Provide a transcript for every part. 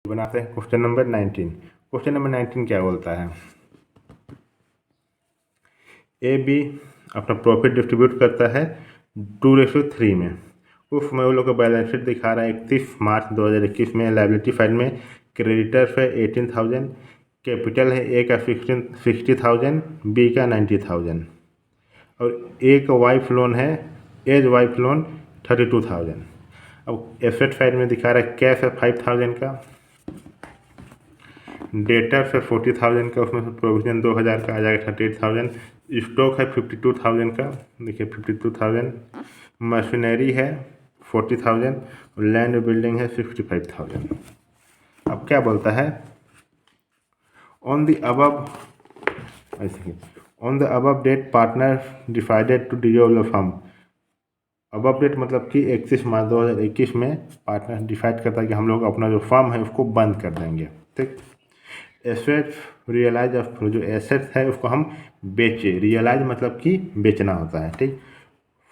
बनाते हैं question number 19। Question number 19 क्या बोलता है, ए बी अपना प्रॉफिट डिस्ट्रीब्यूट करता है 2:3 में। उस में वो लोग का बैलेंस शीट दिखा रहा है 31 मार्च 2021 में। लाइबिलिटी फाइल में क्रेडिटर्स है 18,000, कैपिटल है ए का 60,000, बी का 90,000 और ए का वाइफ लोन है, एज वाइफ लोन 32,000। अब एसेट साइड में दिखा रहा है कैश है 5,000 का, डेटर है 40,000 का, उसमें से प्रोविजन 2,000 का आ जाएगा 38,000, स्टॉक है 52,000 का, देखिए 52,000, मशीनरी है 40,000 और लैंड बिल्डिंग है 65,000। अब क्या बोलता है, on the above date partner decided to dissolve the firm. Above date मतलब कि 31 मार्च 2021 में पार्टनर डिसाइड करता है कि हम लोग अपना जो फर्म है उसको बंद कर देंगे। ठीक, एसेट रियलाइज जो एसेट है उसको हम बेचे, रियलाइज मतलब कि बेचना होता है। ठीक,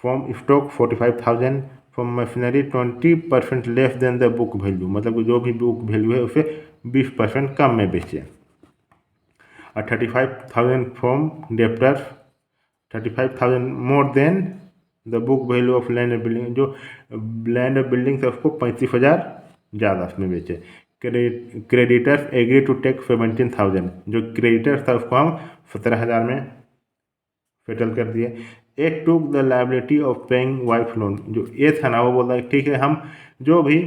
from stock 45,000, from machinery 20% less than the book value, मतलब जो भी बुक वैल्यू है उसे 20% कम में बेचे। और 35,000 from debtor, 35,000 more than the book value of land building, जो लैंड बिल्डिंग है उसको 35,000 ज़्यादा उसमें बेचे। क्रेडिटर्स एग्री टू टेक 17,000, जो क्रेडिटर्स था उसको हम 17,000 में सेटल कर दिए। A took the liability of paying wife loan, जो ए था ना वो बोल रहा है ठीक है हम जो भी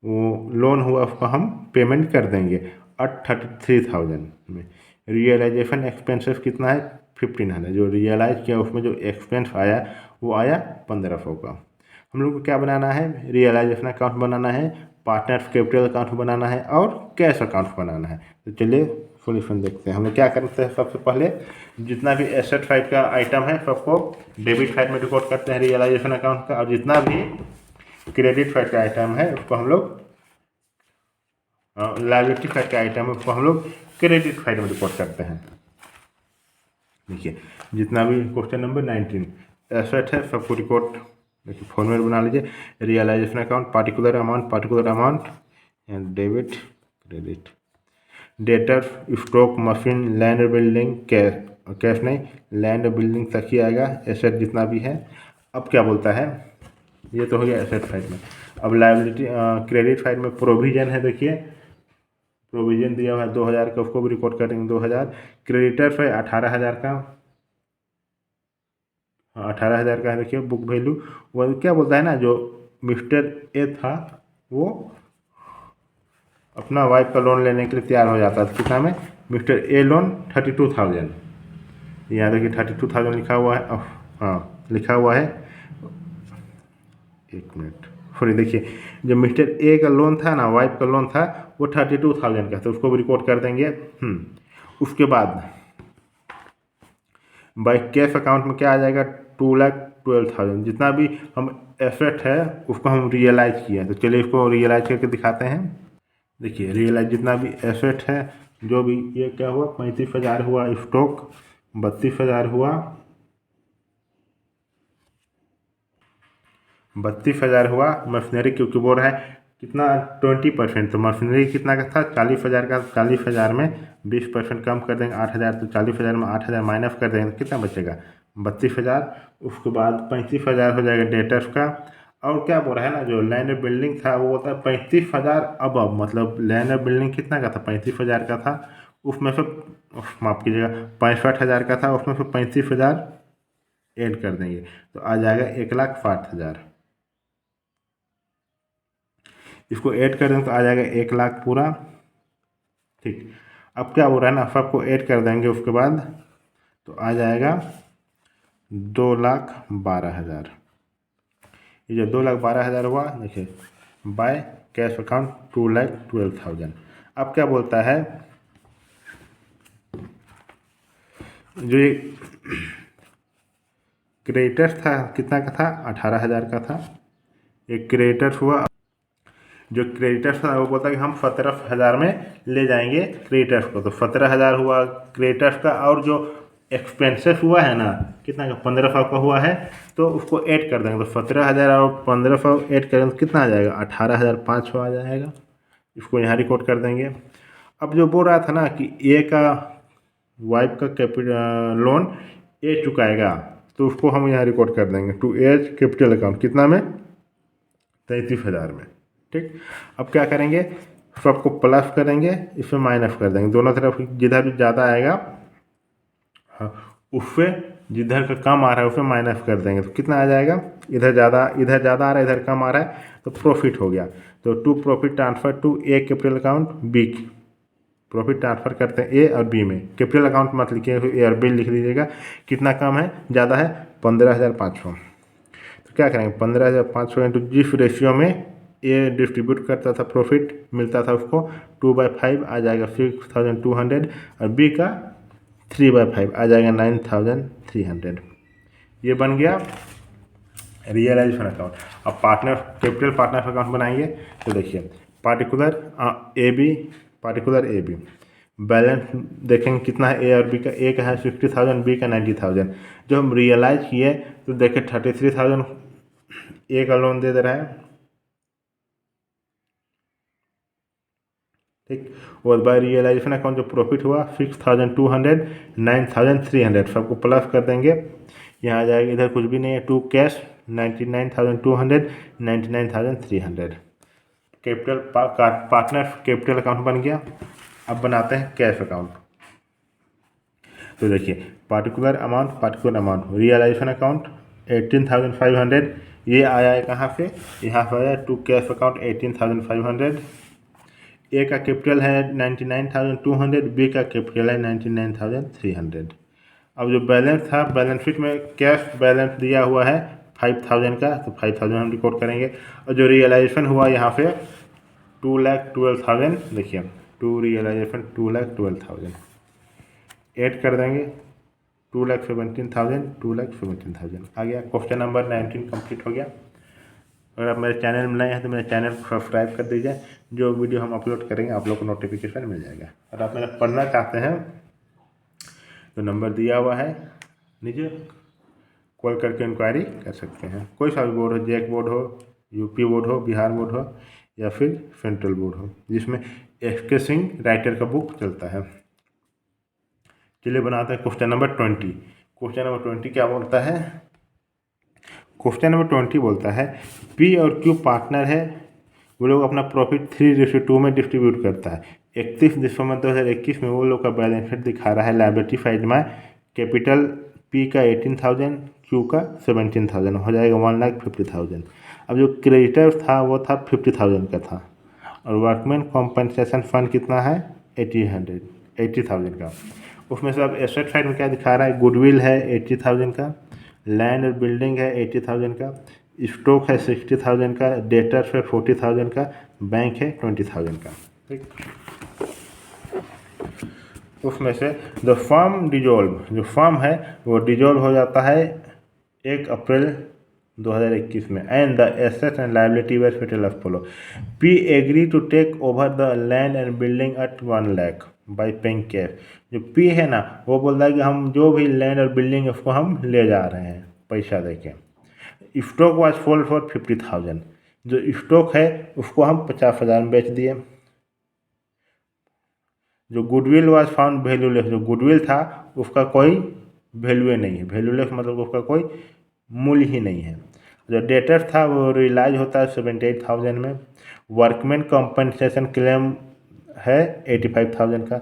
वो लोन हुआ उसको हम पेमेंट कर देंगे और 33,000 में। रियलाइजेशन एक्सपेंसेस कितना है 1,500, जो रियलाइज किया उसमें जो एक्सपेंस आया वो आया 1,500 का। हम लोग को क्या बनाना है, रियलाइजेशन अकाउंट बनाना है, पार्टनर्स कैपिटल अकाउंट बनाना है और कैश अकाउंट बनाना है। तो चलिए सोल्यूशन देखते हैं। हम लोग क्या करते हैं, सबसे पहले जितना भी एसेट साइड का आइटम है सबको डेबिट साइड में रिकॉर्ड करते हैं रियलाइजेशन अकाउंट का, और जितना भी क्रेडिट साइड का आइटम है उसको हम लोग लाइबिलिटी साइड का आइटम है उसको हम लोग क्रेडिट साइड में रिकॉर्ड करते हैं। देखिए जितना भी क्वेश्चन नंबर 19 एसेट है सबको रिकॉर्ड देखिए फॉर्मेट बना लीजिए। Realisation account particular amount and debit credit. Debtor stock machine land building cash नहीं, लैंड बिल्डिंग तक ही आएगा एसेट जितना भी है। अब क्या बोलता है, ये तो हो गया एसेट साइड में। अब लाइबिलिटी क्रेडिट साइड में प्रोविजन है, देखिए प्रोविजन दिया हुआ है 2,000 का, उसको भी रिकॉर्ड करेंगे 2,000। क्रेडिटर्स है 18,000 का, 18,000 का है। देखिए बुक वैल्यू वो क्या बोलता है ना, जो मिस्टर ए था वो अपना वाइफ का लोन लेने के लिए तैयार हो जाता था, कितना में, मिस्टर ए लोन 32,000, यहाँ देखिए 32,000 लिखा हुआ है। हाँ लिखा हुआ है, एक मिनट सॉरी, देखिए जो मिस्टर ए का लोन था ना, वाइफ का लोन था वो 32,000 का, तो उसको भी रिकॉर्ड कर देंगे। उसके बाद बाई कैश अकाउंट में क्या आ जाएगा 2,12,000, जितना भी हम एसेट है उसको हम रियलाइज किया। तो चलिए इसको रियलाइज करके दिखाते हैं। देखिए रियलाइज जितना भी एसेट है जो भी, ये क्या हुआ 35,000 हुआ, स्टॉक 32,000 हुआ, 32,000 हुआ। मशीनरी क्योंकि बोल रहा है कितना 20%, तो मशीनरी कितना का था 40,000 का, 40,000 में 20% कम कर देंगे 8,000, तो 40,000 में 8,000 माइनस कर देंगे कितना बचेगा 32,000। उसके बाद 35,000 हो जाएगा डेटर्स का। और क्या बोल रहा है ना, जो लैंड बिल्डिंग था वो होता है 35,000 अब मतलब लैंड बिल्डिंग कितना का था 35,000 का था, उसमें से माफ़ कीजिएगा 65,000 का था, उसमें से 35,000 ऐड कर देंगे तो आ जाएगा 1,60,000। इसको ऐड कर देंगे तो आ जाएगा 1,00,000 पूरा। ठीक, अब क्या हो रहा है ना, सबको ऐड कर देंगे उसके बाद तो आ जाएगा 2,12,000। ये जो 2,12,000 हुआ देखिए बाय कैश अकाउंट 2,12,000। अब क्या बोलता है, जो ये क्रेडिटर्स था कितना का था 18,000 का था, एक क्रेडिटर्स हुआ। जो क्रेडिटर्स था वो बोलता है कि हम 17,000 में ले जाएंगे क्रेडिटर्स को, तो 17,000 हुआ क्रेडिटर्स का। और जो एक्सपेंसेस हुआ है ना कितना का 1,500 का हुआ है, तो उसको ऐड कर देंगे, तो 17,000 और 1,500 ऐड करेंगे तो कितना आ जाएगा 18,500 आ जाएगा। इसको यहाँ रिकॉर्ड कर देंगे। अब जो बोल रहा था ना कि ए का वाइफ का लोन ए चुकाएगा, तो उसको हम यहाँ रिकॉर्ड कर देंगे टू एज कैपिटल अकाउंट, कितना में 33,000 में। ठीक, अब क्या करेंगे, सबको प्लस करेंगे, इसमें माइनस कर देंगे, दोनों तरफ जिधर भी ज़्यादा आएगा हाँ उससे जिधर का कम आ रहा है उसमें माइनस कर देंगे, तो कितना आ जाएगा, इधर ज़्यादा आ रहा है, इधर कम आ रहा है, तो प्रॉफिट हो गया। तो to profit transfer to A capital account B, profit transfer करते हैं ए और बी में, कैपिटल अकाउंट मत लिखिए, ए और बी लिख लीजिएगा। कितना कम है, ज़्यादा है, 15,500। तो क्या करेंगे, 15,500 इंटू जिस रेशियो में ए डिस्ट्रीब्यूट करता था प्रॉफिट मिलता था उसको 2/5 आ जाएगा 6,200, और बी का 3/5 आ जाएगा 9,300। ये बन गया रियलाइजेशन अकाउंट। अब पार्टनर कैपिटल पार्टनर अकाउंट बनाएंगे, तो देखिए पार्टिकुलर ए बी बैलेंस देखेंगे कितना है, ए और बी का, ए का है 60,000, बी का 90,000। जो हम रियलाइज किए तो देखें 33,000 ए का लोन दे रहा है। ठीक, और बाय रियलाइजेशन अकाउंट जो प्रॉफिट हुआ 6,200, 9,300, सबको प्लस कर देंगे, यहाँ आ जाएगा, इधर कुछ भी नहीं है, to cash 99,200, 99,300। Capital partner capital account बन गया। अब बनाते हैं कैश अकाउंट। तो देखिए पार्टिकुलर अमाउंट रियलाइजेशन अकाउंट 18,500, ये आया है कहाँ से, यहाँ से आया टू कैश अकाउंट 18,500। ए का कैपिटल है 99,200, बी का कैपिटल है 99,300। अब जो बैलेंस था, बैलेंस शीट में कैश बैलेंस दिया हुआ है 5,000 का, तो 5,000 हम रिकॉर्ड करेंगे। और जो रियलाइजेशन हुआ यहाँ पे 2,12,000, देखिए टू रियलाइजेशन 2,12,000 ऐड कर देंगे, 2,17,000, 2,17,000 आ गया। क्वेश्चन नंबर 19 कंप्लीट हो गया। अगर आप मेरे चैनल में नए हैं तो मेरे चैनल को सब्सक्राइब कर दीजिए, जो वीडियो हम अपलोड करेंगे आप लोग को नोटिफिकेशन मिल जाएगा। और आप मेरा पढ़ना चाहते हैं तो नंबर दिया हुआ है नीचे, कॉल करके इंक्वायरी कर सकते हैं। कोई सा भी बोर्ड हो, जैक बोर्ड हो, यूपी बोर्ड हो, बिहार बोर्ड हो, या फिर सेंट्रल बोर्ड हो, जिसमें एस.के. सिंह राइटर का बुक चलता है। चलिए बनाते हैं क्वेश्चन नंबर 20। क्वेश्चन नंबर 20 क्या बोलता है, क्वेश्चन नंबर 20 बोलता है पी और क्यू पार्टनर है, वो लोग अपना प्रॉफिट 3:2 में डिस्ट्रीब्यूट करता है। 31 दिसंबर 2021 में वो लोग का बैलेंस शीट दिखा रहा है लायबिलिटी साइड में, कैपिटल पी का 18,000, क्यू का 17,000, हो जाएगा 1,50,000। अब जो क्रेडिटर था वो था 50,000 का था, और वर्कमैन कॉम्पनसेशन फंड कितना है 80,000 का। उसमें से अब एसेट साइड में क्या दिखा रहा है, गुडविल है 80,000 का, लैंड और बिल्डिंग है 80,000 का, स्टॉक है 60,000 का, डेटर्स है 40,000 का, बैंक है 20,000 का। ठीक, उसमें से द फर्म डिजोल्व, जो फर्म है वो डिजोल्व हो जाता है 1 अप्रैल 2021 में, and the asset and liability were settled as follow. P agree to take over the land and building at 1 lakh by paying cash. जो पी है ना वो बोलता है कि हम जो भी लैंड और बिल्डिंग है उसको हम ले जा रहे हैं पैसा देके। स्टॉक वाज सोल्ड फॉर 50,000, जो स्टॉक है उसको हम 50,000 में बेच दिए। जो गुडविल वाज फाउंड वैल्यूलेस, जो गुडविल था उसका कोई वैल्यू नहीं है, वैल्यूलेस मतलब उसका कोई मूल्य ही नहीं है। जो डेटर था वो रियलाइज होता है 78,000 में। वर्कमैन कॉम्पनसेशन क्लेम है 85,000 का।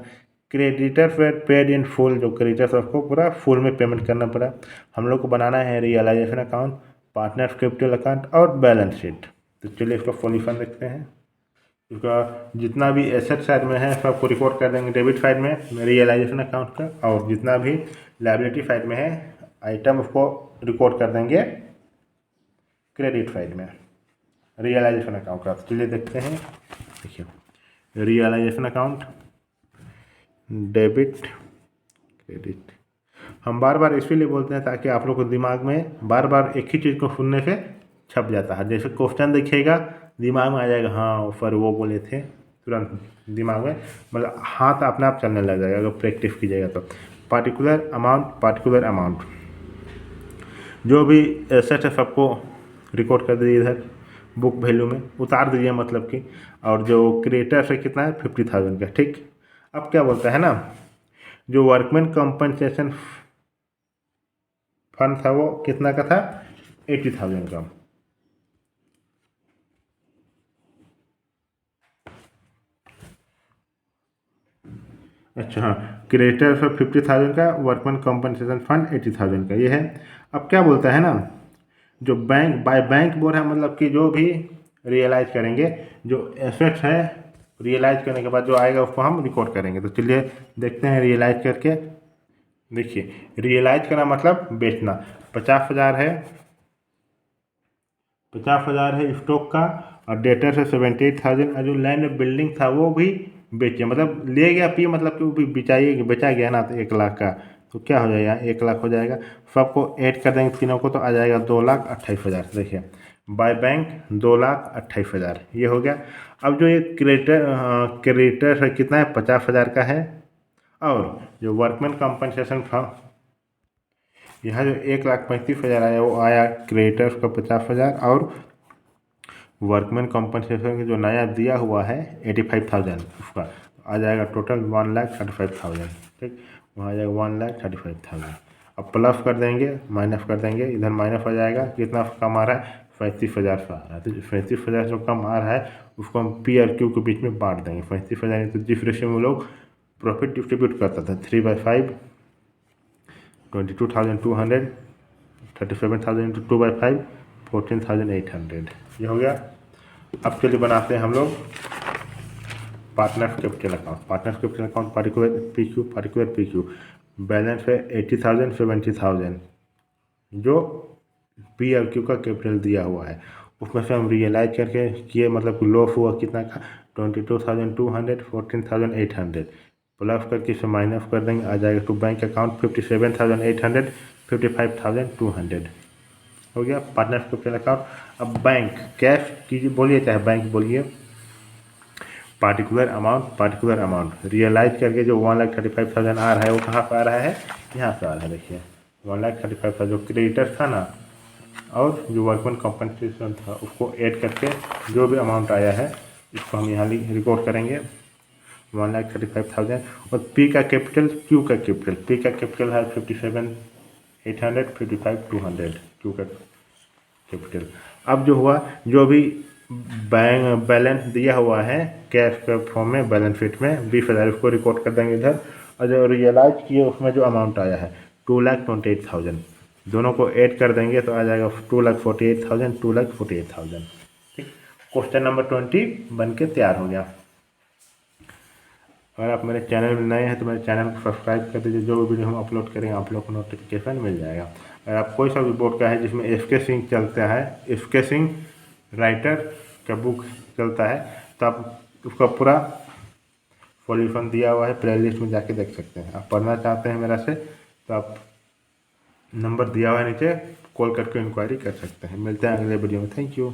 Creditors were paid in full, जो क्रेडिटर्स उसको पूरा फुल में पेमेंट करना पड़ा। हम लोग को बनाना है realisation account, partner capital account और बैलेंस शीट। तो चलिए इसका सॉल्यूशन देखते हैं। इसका जितना भी एसेट साइड में है सबको रिकॉर्ड कर देंगे डेबिट साइड में रियलाइजेशन अकाउंट का, और जितना भी लायबिलिटी साइड में है आइटम उसको रिकॉर्ड कर देंगे क्रेडिट साइड में रियलाइजेशन अकाउंट का। चलिए देखते हैं, देखिए रियलाइजेशन अकाउंट डेबिट क्रेडिट। हम बार बार इसलिए बोलते हैं ताकि आप लोग को दिमाग में बार बार एक ही चीज़ को सुनने से छप जाता है। जैसे क्वेश्चन देखिएगा दिमाग में आ जाएगा, हाँ सर वो बोले थे, तुरंत दिमाग में मतलब हाथ अपने आप चलने लग जाएगा अगर प्रैक्टिस कीजिएगा तो। पार्टिकुलर अमाउंट जो भी एसेट है सबको रिकॉर्ड कर दीजिए इधर। बुक वैल्यू में उतार दीजिए मतलब कि। और जो क्रिएटर्स है कितना है 50,000 का। ठीक, अब क्या बोलता है ना, जो वर्कमैन कंपनसेशन फंड था वो कितना का था 80,000 का। अच्छा हाँ, क्रिएटर फॉर 50,000 का, वर्कमैन कंपनसेशन फंड 80,000 का, ये है। अब क्या बोलता है ना, जो बैंक बाय बैंक बोल रहा है मतलब कि जो भी रियलाइज करेंगे, जो एसेट्स है रियलाइज करने के बाद जो आएगा उसको हम रिकॉर्ड करेंगे। तो चलिए देखते हैं रियलाइज करके। देखिए रियलाइज करना मतलब बेचना। 50,000 है, 50,000 है स्टॉक का, और डेटर से 78,000, और जो लैंड बिल्डिंग था वो भी बेचे, मतलब ले गया पी, मतलब कि वो भी बेचाइए बेचा गया ना, तो 1 लाख का। तो क्या हो जाएगा 1 लाख हो जाएगा। सबको ऐड कर देंगे तीनों को तो आ जाएगा 2,28,000। देखिए बाय बैंक 2,28,000 ये हो गया। अब जो ये क्रेडिटर है कितना है 50,000 का है। और जो वर्कमैन कंपनसेशन फंड यहाँ जो 1,35,000 आया वो आया क्रेडिटर्स का 50,000, और वर्कमैन कंपनसेशन जो नया दिया हुआ है 85,000 उसका आ जाएगा टोटल 1,35,000। ठीक, वहाँ आ जाएगा 1,35,000। अब प्लस कर देंगे माइनस कर देंगे, इधर माइनस आ जाएगा, कितना कम आ रहा है 35,000 का आ रहा है। तो 35,000 जो कम आ रहा है उसको हम पी और क्यू के बीच में बांट देंगे। 35,000 तो जिस रेशियो में लोग प्रॉफिट डिस्ट्रीब्यूट करता था 3/5, 22,200, 37,000 इंटू 2/5, 14,800 ये हो गया। अब के लिए बनाते हैं हम लोग partners capital account. Partners capital account particular P Q balance है 80,000, 70,000 जो पी और क्यू का कैपिटल दिया हुआ है, उसमें से हम रियलाइज करके किए, मतलब कि लॉस हुआ कितना का 22,200, 14,800 प्लस करके इसे माइनस कर देंगे, आ जाएगा टू बैंक अकाउंट 57,800, 55,200 हो गया पार्टनर कैपिटल अकाउंट। अब बैंक कैश कीजिए, बोलिए चाहे बैंक बोलिए। पार्टिकुलर अमाउंट रियलाइज करके जो 1,35,000 आ रहा है वो कहाँ पर आ रहा है, यहाँ से आ रहा है। देखिए 1,35,000 जो क्रेडिटर था ना, और जो वर्कमैन कंपनसेशन था उसको ऐड करके जो भी अमाउंट आया है इसको हम यहाँ रिकॉर्ड करेंगे 1,35,000। और पी का कैपिटल क्यू का कैपिटल, पी का कैपिटल है 57,800, 55,200 क्यू का कैपिटल। अब जो हुआ जो भी बैंक बैलेंस दिया हुआ है कैश के फॉर्म में बैलेंस शीट में 20,000 उसको रिकॉर्ड कर देंगे इधर। और जो रियलाइज किए उसमें जो अमाउंट आया है 2,28,000 दोनों को ऐड कर देंगे तो आ जाएगा 2,48,000, 2,48,000। ठीक, क्वेश्चन नंबर 20 बन के तैयार हो गया। अगर आप मेरे चैनल में नए हैं तो मेरे चैनल को सब्सक्राइब कर दीजिए, जो भी वीडियो हम अपलोड करेंगे आप लोग को नोटिफिकेशन मिल जाएगा। अगर आप कोई सा भी बोर्ड का है जिसमें एफ.के. सिंह चलता है, एफ.के. सिंह राइटर का बुक चलता है, तो आप उसका पूरा सॉल्यूशन दिया हुआ है, प्ले लिस्ट में जाके देख सकते हैं। आप पढ़ना चाहते हैं मेरा से तो आप नंबर दिया हुआ है नीचे, कॉल करके इंक्वायरी कर सकते हैं। मिलते हैं अगले वीडियो में, थैंक यू।